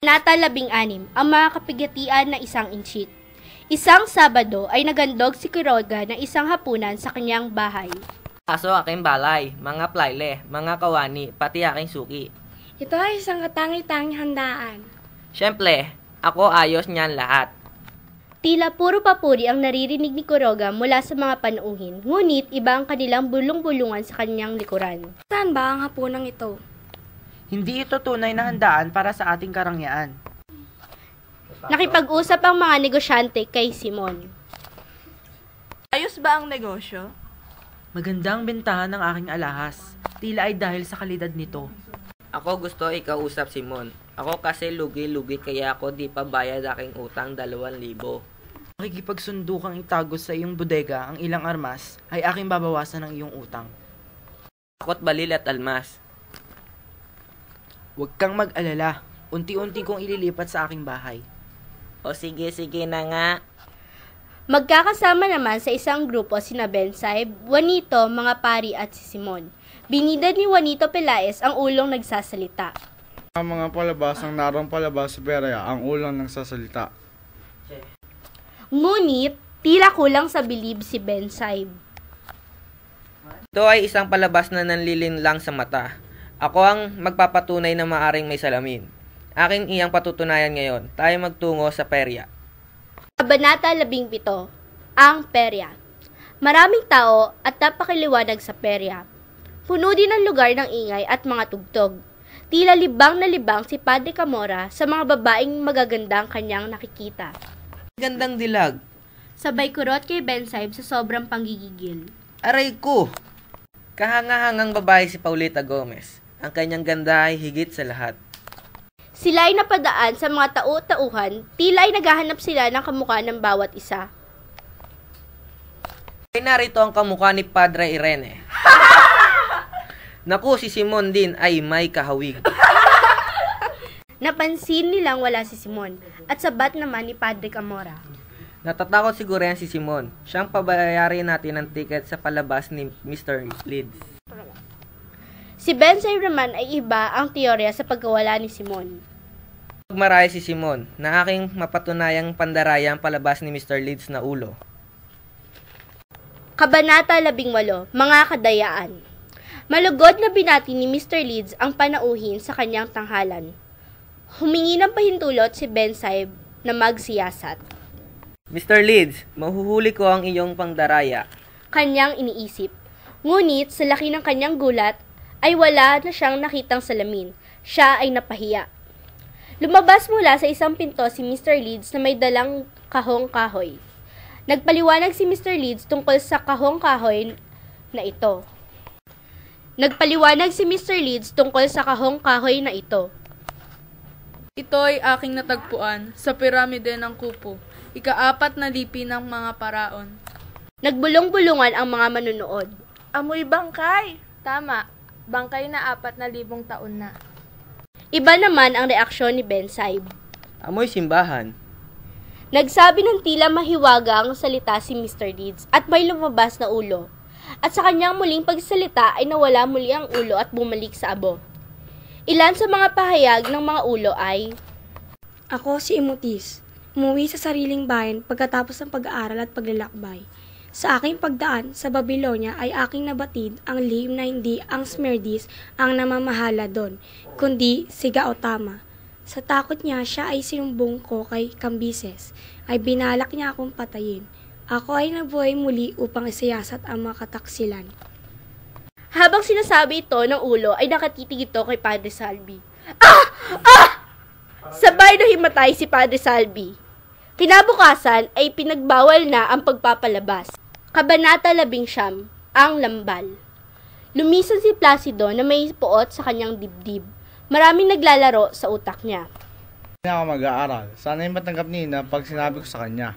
Nata 16, ang mga kapigatian na isang inchit. Isang Sabado ay nagandog si Quiroga ng isang hapunan sa kanyang bahay. Aso aking balay, mga playle, mga kawani, pati aking suki. Ito ay isang katangi-tanging handaan. Siyempre, ako ayos niyan lahat. Tila puro papuri ang naririnig ni Quiroga mula sa mga panauhin, ngunit iba ang kanilang bulong-bulungan sa kanyang likuran. Saan ba ang hapunang ito? Hindi ito tunay na handaan para sa ating karangyaan. Nakipag-usap ang mga negosyante kay Simon. Ayos ba ang negosyo? Magandang bentahan ng aking alahas. Tila ay dahil sa kalidad nito. Ako gusto ikausap Simon. Ako kasi lugi-lugi kaya ako di pa bayad aking utang 2,000. Makikipagsundo kang itagos sa iyong bodega ang ilang armas ay aking babawasan ng iyong utang. Akot balil at almas. Huwag kang mag-alala. Unti-unti kong ililipat sa aking bahay. O sige na nga. Magkakasama naman sa isang grupo sina Bensaib, Juanito, mga pari at si Simon. Binida ni Juanito Pelaez ang ulong nagsasalita. Ang mga palabas ng narong palabas sa Perea ang ulang nagsasalita. Ngunit, tila kulang sa bilib si Bensaib. Ito ay isang palabas na nanlilin lang sa mata. Ako ang magpapatunay na maaring may salamin. Aking iyang patutunayan ngayon. Tayo magtungo sa perya. Kabanata 17, ang perya. Maraming tao at napakaliwanag sa perya. Puno din ang lugar ng ingay at mga tugtog. Tila libang na libang si Padre Camora sa mga babaeng magagandang kanyang nakikita. Gandang dilag. Sabay kurot kay Bensaib sa sobrang panggigigil. Aray ko! Kahanga-hangang babae si Paulita Gomez. Ang kanyang ganda ay higit sa lahat. Sila ay napadaan sa mga tau-tauhan, tila ay naghahanap sila ng kamukha ng bawat isa. Ay narito ang kamukha ni Padre Irene. Naku, si Simon din ay may kahawig. Napansin nilang wala si Simon, at sabat naman ni Padre Camora. Natatakot siguro yan si Simon. Siyang pabayarin natin ng ticket sa palabas ni Mr. Leeds. Si Bensaib naman ay iba ang teorya sa pagkawala ni Simon. Magmaraya si Simon na aking mapatunayang pandaraya ang palabas ni Mr. Leeds na ulo. Kabanata 18, mga kadayaan. Malugod na binati ni Mr. Leeds ang panauhin sa kanyang tanghalan. Humingi ng pahintulot si Bensaib na magsiyasat. Mr. Leeds, mahuhuli ko ang iyong pangdaraya. Kanyang iniisip. Ngunit sa laki ng kanyang gulat, ay wala na siyang nakitang salamin. Siya ay napahiya. Lumabas mula sa isang pinto si Mr. Leeds na may dalang kahong-kahoy. Nagpaliwanag si Mr. Leeds tungkol sa kahong-kahoy na ito. Ito ay aking natagpuan sa piramide ng Kupo, ika-4 na lipi ng mga paraon. Nagbulong-bulungan ang mga manunood. Amoy bangkay! Tama, bangkay na 4,000 taon na. Iba naman ang reaksyon ni Bensaib. Amoy simbahan. Nagsabi ng tila mahiwaga ang salita si Mr. Leeds at may lumabas na ulo. At sa kanyang muling pagsalita ay nawala muli ang ulo at bumalik sa abo. Ilan sa mga pahayag ng mga ulo ay, Ako si Imutis, umuwi sa sariling bayan pagkatapos ng pag-aaral at paglalakbay. Sa aking pagdaan sa Babylonia ay aking nabatid ang lihim na hindi ang Smerdis ang namamahala doon, kundi si Gautama. Sa takot niya, siya ay sinumbong ko kay Cambyses, ay binalak niya akong patayin. Ako ay nabuhay muli upang isiyasat ang mga kataksilan. habang sinasabi ito ng ulo ay nakatitig ito kay Padre Salvi. Sabay na himatay si Padre Salvi. Kinabukasan ay pinagbawal na ang pagpapalabas. Kabanata 19, ang lambal. Lumisan si Placido na may puot sa kanyang dibdib. Maraming naglalaro sa utak niya. Hindi ako mag-aaral. Sana'y matanggap ni Ina pag sinabi ko sa kanya.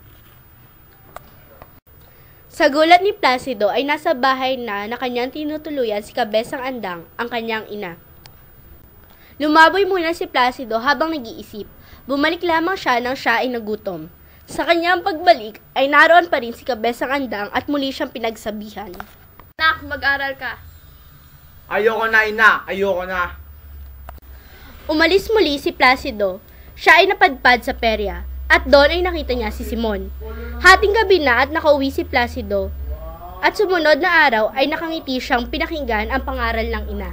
Sa gulat ni Placido ay nasa bahay na kanyang tinutuluyan si Kabesang Andang, ang kanyang ina. Lumaboy muna si Placido habang nag-iisip. Bumalik lamang siya nang siya ay nagutom. Sa kanyang pagbalik ay naroon pa rin si Kabesang Andang at muli siyang pinagsabihan. Anak, mag-aral ka. Ayoko na, Ina! Ayoko na! Umalis muli si Placido. Siya ay napadpad sa perya at doon ay nakita niya si Simon. Hating gabi na at nakauwi si Placido at sumunod na araw ay nakangiti siyang pinakinggan ang pangaral ng ina.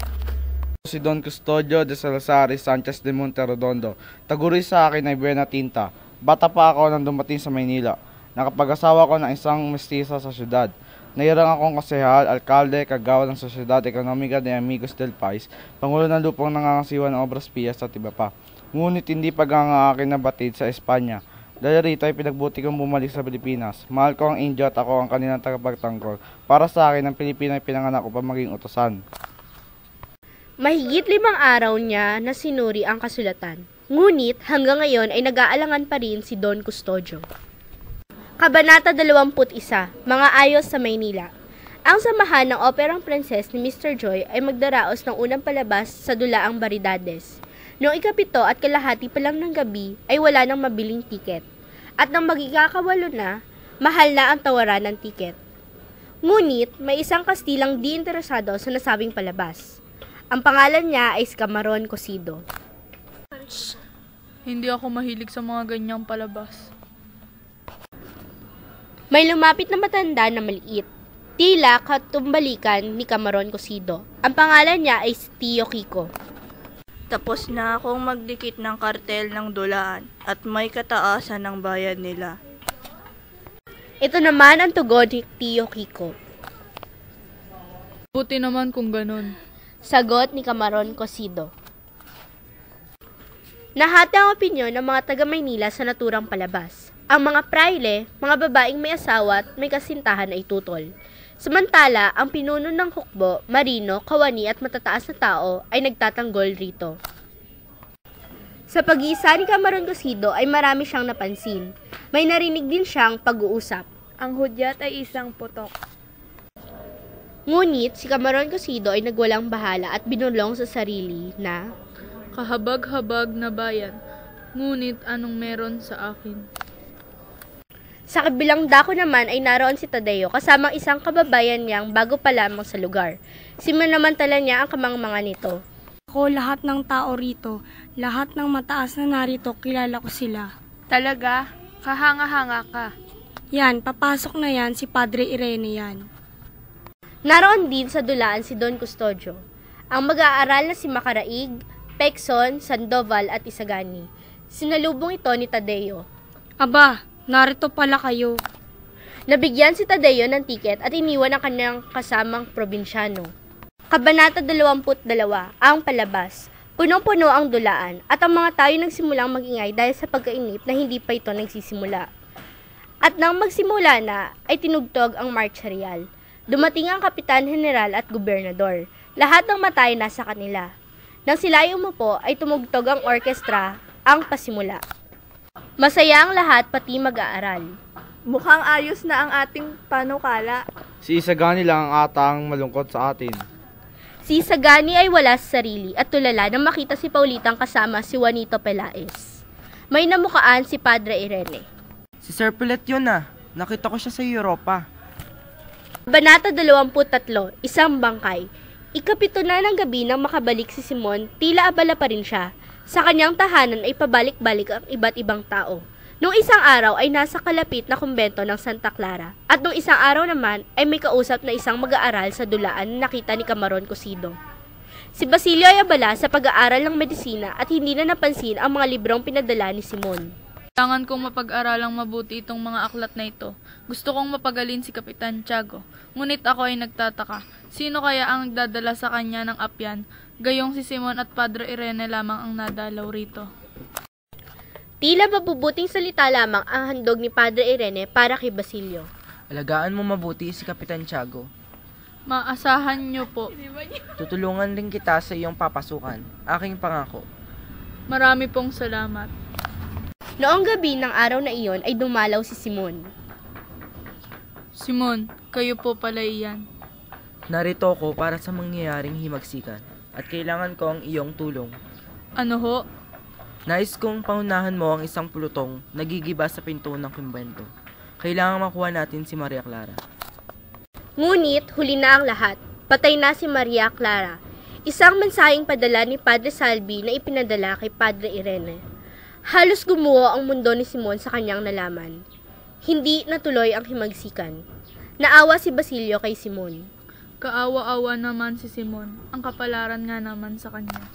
Si Don Custodio de Salazar Sanchez de Monterredondo. Taguri sa akin ay Buena Tinta. Bata pa ako nang dumating sa Maynila. Nakapag-asawa ko ng isang mestiza sa syudad. Nairang akong kasehal, alkalde, kagawa ng Sosyedad Ekonomika de Amigos del Pais, pangulo ng lupang nangangasiwa ng Obras Pias at iba pa. Ngunit hindi pag ang akin nabatid sa Espanya. Dahil rito ay pinagbuti kong bumalik sa Pilipinas. Mahal ko ang Indio at ako ang kanilang tagapagtanggol. Para sa akin, ang Pilipino ay pinanganak upang maging utusan. Mahigit 5 araw niya na sinuri ang kasulatan. Ngunit hanggang ngayon ay nag-aalangan pa rin si Don Custodio. Kabanata 21, Mga Ayos sa Maynila. Ang samahan ng Operang Pranses ni Mr. Joy ay magdaraos ng unang palabas sa Dulaang Baridades. Noong 7 at kalahati pa lang ng gabi ay wala nang mabiling tiket. At nang magigakawalo na, mahal na ang tawaran ng tiket. Ngunit may isang Kastilang di interesado sa nasabing palabas. Ang pangalan niya ay Camarón Cocido. Hindi ako mahilig sa mga ganyang palabas. May lumapit na matanda na maliit. Tila katumbalikan ni Camarón Cocido. Ang pangalan niya ay Tio Kiko. Tapos na akong magdikit ng kartel ng dulaan at may kataasan ng bayad nila. Ito naman ang tugon ni Tio Kiko. Buti naman kung ganun. Sagot ni Camarón Cocido. Nahati ang opinyon ng mga taga-Maynila sa naturang palabas. Ang mga praile, mga babaeng may asawa at may kasintahan ay tutol. Samantala, ang pinuno ng hukbo, marino, kawani at matataas na tao ay nagtatanggol rito. Sa pag-iisa ni Camarón Cocido ay marami siyang napansin. May narinig din siyang pag-uusap. Ang hudyat ay isang putok. Ngunit si Camarón Cocido ay nagwalang bahala at binulong sa sarili na Kahabag-habag na bayan, ngunit anong meron sa akin? Sa kabilang dako naman ay naroon si Tadeo kasamang isang kababayan niyang bago pa lamang sa lugar. Sinamantala niya ang kamangmangan nito. Ako, lahat ng tao rito, lahat ng mataas na narito, kilala ko sila. Talaga? Kahanga-hanga ka. Yan, papasok na yan, si Padre Irene yan. Naroon din sa dulaan si Don Custodio, ang mag-aaral na si Macaraig, Pecson, Sandoval at Isagani. Sinalubong ito ni Tadeo. Aba, narito pala kayo. Nabigyan si Tadeo ng tiket at iniwan ang kanyang kasamang probinsyano. Kabanata 22, ang palabas. Punong-puno ang dulaan at ang mga tayo nagsimulang magingay dahil sa pagkainip na hindi pa ito nagsisimula. At nang magsimula na, ay tinugtog ang martial. Dumating ang kapitan general at gobernador. Lahat ng matay nasa kanila. Nang sila ay umupo, ay tumugtog ang orkestra, ang pasimula. Masaya ang lahat, pati mag-aaral. Mukhang ayos na ang ating panukala. Si Isagani lang ang atang malungkot sa atin. Si Isagani ay wala sa sarili at tulala nang makita si Paulitang kasama si Juanito Pelaez. May namukaan si Padre Irene. Si Sir Pilet yun ah. Nakita ko siya sa Europa. Kabanata 23, isang bangkay. Ikapito na ng gabi nang makabalik si Simon, tila abala pa rin siya. Sa kanyang tahanan ay pabalik-balik ang iba't ibang tao. Nung isang araw ay nasa kalapit na kumbento ng Santa Clara. At nung isang araw naman ay may kausap na isang mag-aaral sa dulaan na nakita ni Camarón Cocido. Si Basilio ay abala sa pag-aaral ng medisina at hindi na napansin ang mga librong pinadala ni Simon. Kailangan kong mapag-aralang mabuti itong mga aklat na ito. Gusto kong mapagalin si Kapitan Tiago. Ngunit ako ay nagtataka. Sino kaya ang nagdadala sa kanya ng apyan? Gayong si Simon at Padre Irene lamang ang nadalaw rito. Tila mabubuting salita lamang ang handog ni Padre Irene para kay Basilio. Alagaan mo mabuti si Kapitan Tiago. Maasahan niyo po. Tutulungan din kita sa iyong papasukan. Aking pangako. Marami pong salamat. Noong gabi ng araw na iyon ay dumalaw si Simon. Simon, kayo po pala iyan. Narito ako para sa mangyayaring himagsikan at kailangan ko ang iyong tulong. Ano ho? Nais kong paunahan mo ang isang pulutong nagigiba sa pinto ng kumbento. Kailangan makuha natin si Maria Clara. Ngunit huli na ang lahat. Patay na si Maria Clara. Isang mensaheng padala ni Padre Salvi na ipinadala kay Padre Irene. Halos gumuho ang mundo ni Simon sa kanyang nalaman. Hindi natuloy ang himagsikan. Naawa si Basilio kay Simon. Kaawa-awa naman si Simon. Ang kapalaran nga naman sa kanya.